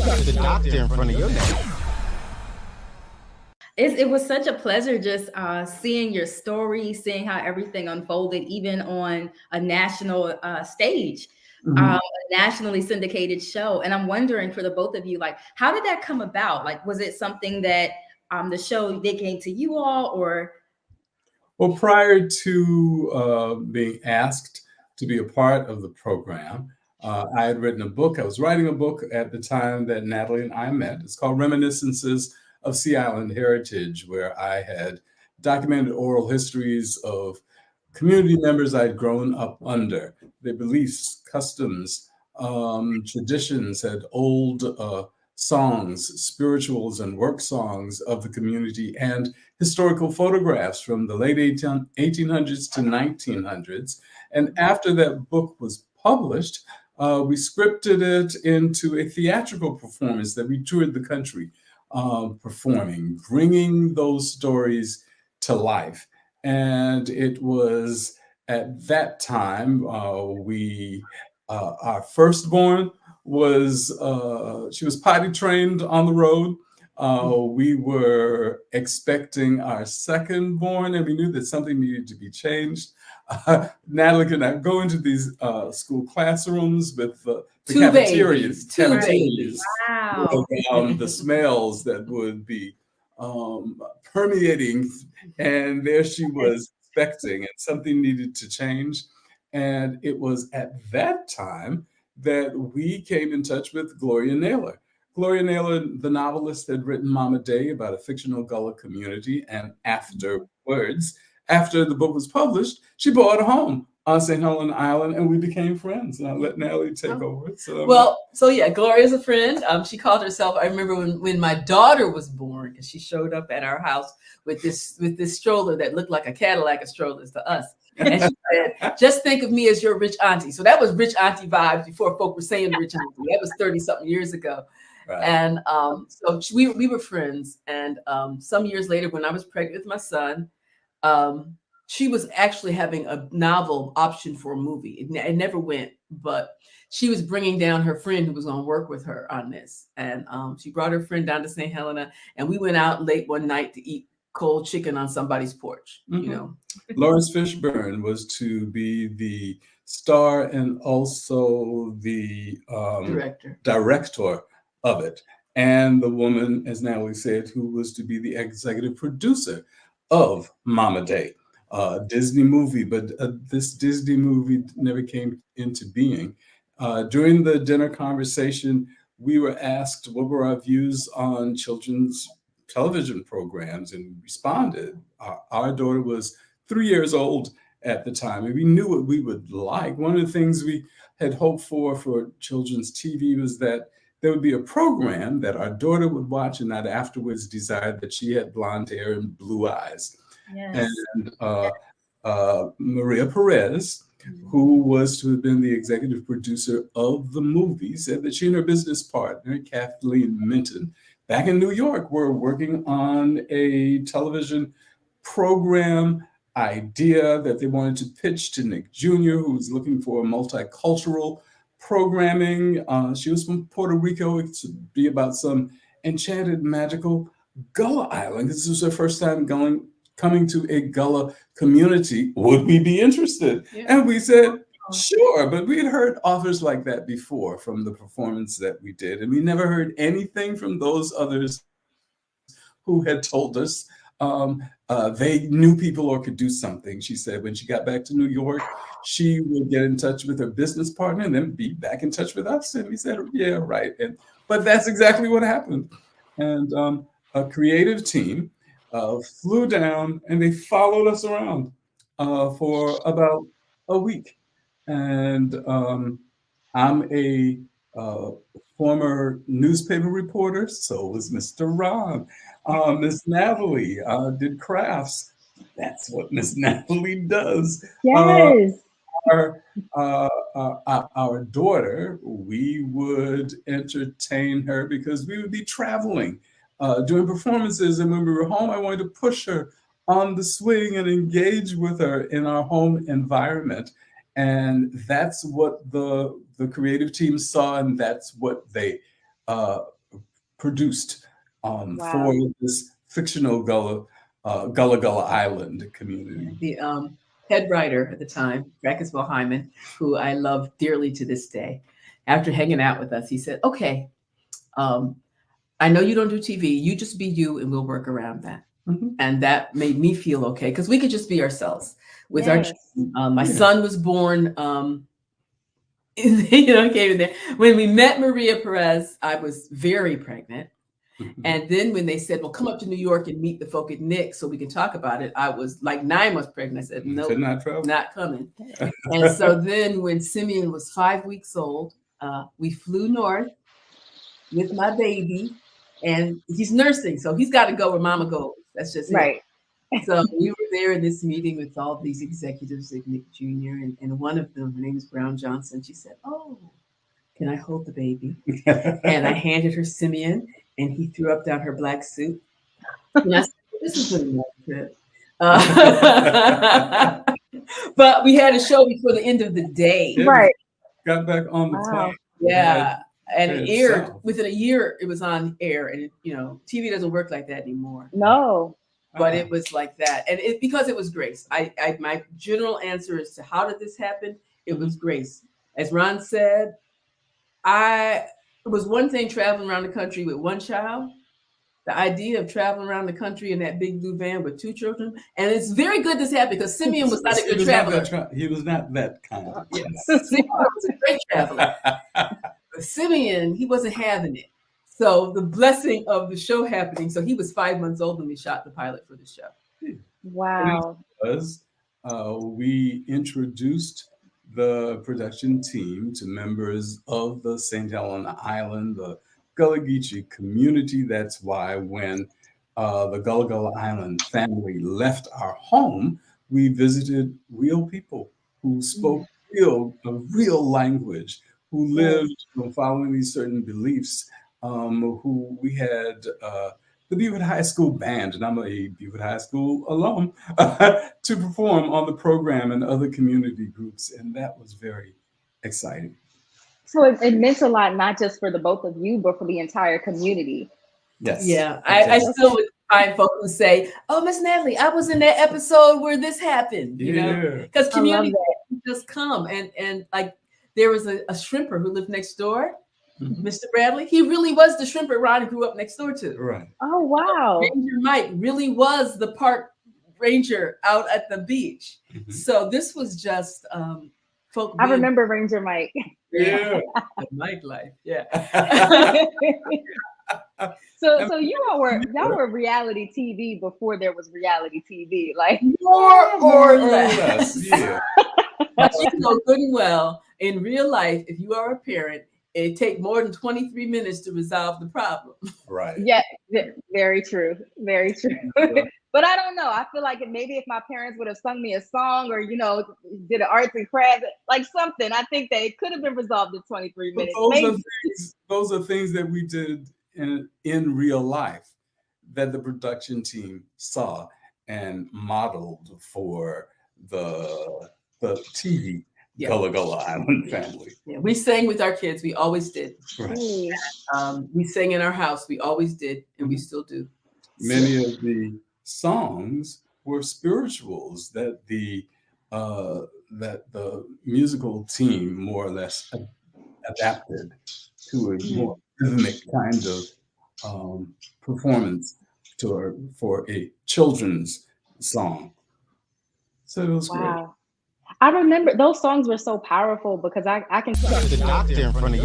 got the doctor in front of your name. It was such a pleasure just seeing your story, seeing how everything unfolded, even on a national stage, Mhm. a nationally syndicated show. And I'm wondering for the both of you, like, how did that come about? Like, was it something that the show they came to you all, or? Well, prior to being asked to be a part of the program, I had written a book. I was writing a book at the time that Natalie and I met. It's called Reminiscences of Sea Island Heritage, where I had documented oral histories of community members I'd grown up under, their beliefs, customs, traditions, had old songs, spirituals, and work songs of the community, and historical photographs from the late 1800s to 1900s. And after that book was published, we scripted it into a theatrical performance that we toured the country performing, bringing those stories to life. And it was at that time our firstborn was she was potty trained on the road. We were expecting our secondborn, and we knew that something needed to be changed. Natalie could not go into these school classrooms with the cafeterias, Wow. with, the smells that would be permeating, and there she was expecting, and something needed to change. And it was at that time that we came in touch with Gloria Naylor. Gloria Naylor, the novelist, had written Mama Day about a fictional Gullah community, and afterwards, after the book was published, she bought a home on St. Helena Island, and we became friends. And I'll let Natalie take over. So yeah, Gloria's a friend. She called herself. I remember when my daughter was born, because she showed up at our house with this stroller that looked like a Cadillac of strollers to us. And she said, "Just think of me as your rich auntie." So that was rich auntie vibes before folk were saying rich auntie. That was 30-something years ago. Right. And so we were friends. And some years later, when I was pregnant with my son, she was actually having a novel option for a movie. It never went, but she was bringing down her friend who was going to work with her on this. And she brought her friend down to St. Helena, and we went out late one night to eat cold chicken on somebody's porch, you know. Lawrence Fishburne was to be the star and also the director of it. And the woman, as Natalie said, who was to be the executive producer of Mama Day, Disney movie, but this Disney movie never came into being. During the dinner conversation, we were asked what were our views on children's television programs, and we responded. Our daughter was 3 years old at the time, and we knew what we would like. One of the things we had hoped for children's TV was that there would be a program that our daughter would watch and not afterwards decide that she had blonde hair and blue eyes. Yes. And Maria Perez, who was to have been the executive producer of the movie, said that she and her business partner, Kathleen Minton, back in New York, were working on a television program idea that they wanted to pitch to Nick Jr., who was looking for comulticultural programming. She was from Puerto Rico. It would be about some enchanted, magical Gullah Island. This was her first time coming to a Gullah community. Would we be interested? Yeah. And we said, sure, but we had heard offers like that before from the performance that we did, and we never heard anything from those others who had told us they knew people or could do something. She said when she got back to New York, she would get in touch with her business partner and then be back in touch with us. And we said, yeah, right. But that's exactly what happened. And a creative team flew down and they followed us around for about a week. And I'm a former newspaper reporter, so was Mr. Ron. Miss Natalie did crafts. That's what Miss Natalie does. Yes. Our daughter, we would entertain her because we would be traveling doing performances, and when we were home, I wanted to push her on the swing and engage with her in our home environment. And that's what the creative team saw, and that's what they produced for this fictional Gullah Gullah Island community. The head writer at the time, Racketsville Hyman, who I love dearly to this day, after hanging out with us, he said, "Okay, I know you don't do TV. You just be you, and we'll work around that." Mm-hmm. And that made me feel okay because we could just be ourselves with our. My son was born. Came in there when we met Maria Perez. I was very pregnant. Mm-hmm. And then when they said, "Well, come up to New York and meet the folk at Nick so we can talk about it," I was like 9 months pregnant. I said, "No, not coming." And so then when Simeon was 5 weeks old, we flew north with my baby, and he's nursing, so he's got to go where mama goes. That's just right. So we were there in this meeting with all these executives at Nick Jr. And one of them, her name is Brown Johnson. She said, "Oh, can I hold the baby?" And I handed her Simeon, and he threw up down her black suit. And I said, "This is really nice trip." But we had a show before the end of the day. Yeah, right. Got back on the plane. Yeah. And it aired within a year. It was on air, and TV doesn't work like that anymore. No. But it was like that, and because it was grace. My general answer is to how did this happen? It was grace. As Ron said, it was one thing traveling around the country with one child. The idea of traveling around the country in that big blue van with 2 children, and it's very good this happened because Simeon was not a good traveler. He was not that kind of. Yes, Simeon was a great traveler. But Simeon, he wasn't having it. So the blessing of the show happening. So he was 5 months old when we shot the pilot for the show. Wow. We introduced the production team to members of the St. Helena Island, the Gullah Geechee community. That's why when the Gullah Gullah Island family left our home, we visited real people who spoke a real language, who lived following these certain beliefs. Who we had the Beaufort High School band, and I'm a Beaufort High School alum, to perform on the program and other community groups, and that was very exciting. So it meant a lot, not just for the both of you, but for the entire community. Yes. Yeah, I still would find folks who say, "Oh, Miss Natalie, I was in that episode where this happened," because community just come and like there was a shrimper who lived next door. Mr. Bradley, he really was the shrimper Ron grew up next door to. Right. Oh, wow. Ranger Mike really was the park ranger out at the beach. Mm-hmm. So this was just folk. I remember Ranger Mike. Yeah. Mike life. Yeah. So y'all were reality TV before there was reality TV, like more or less. Yeah. But you know good and well, in real life, if you are a parent, it takes more than 23 minutes to resolve the problem. Right. Yeah, very true. Very true. But I don't know. I feel like maybe if my parents would have sung me a song or, did an arts and crafts, like something, I think that it could have been resolved in 23 minutes. Those are things that we did in real life that the production team saw and modeled for the TV. Yeah. Gullah Gullah Island family. Yeah, we sang with our kids. We always did. Right. We sang in our house. We always did, and we still do. Many of the songs were spirituals that the musical team more or less adapted to a more rhythmic kind of performance for a children's song. So it was great. I remember those songs were so powerful because I can The doctor in front of you.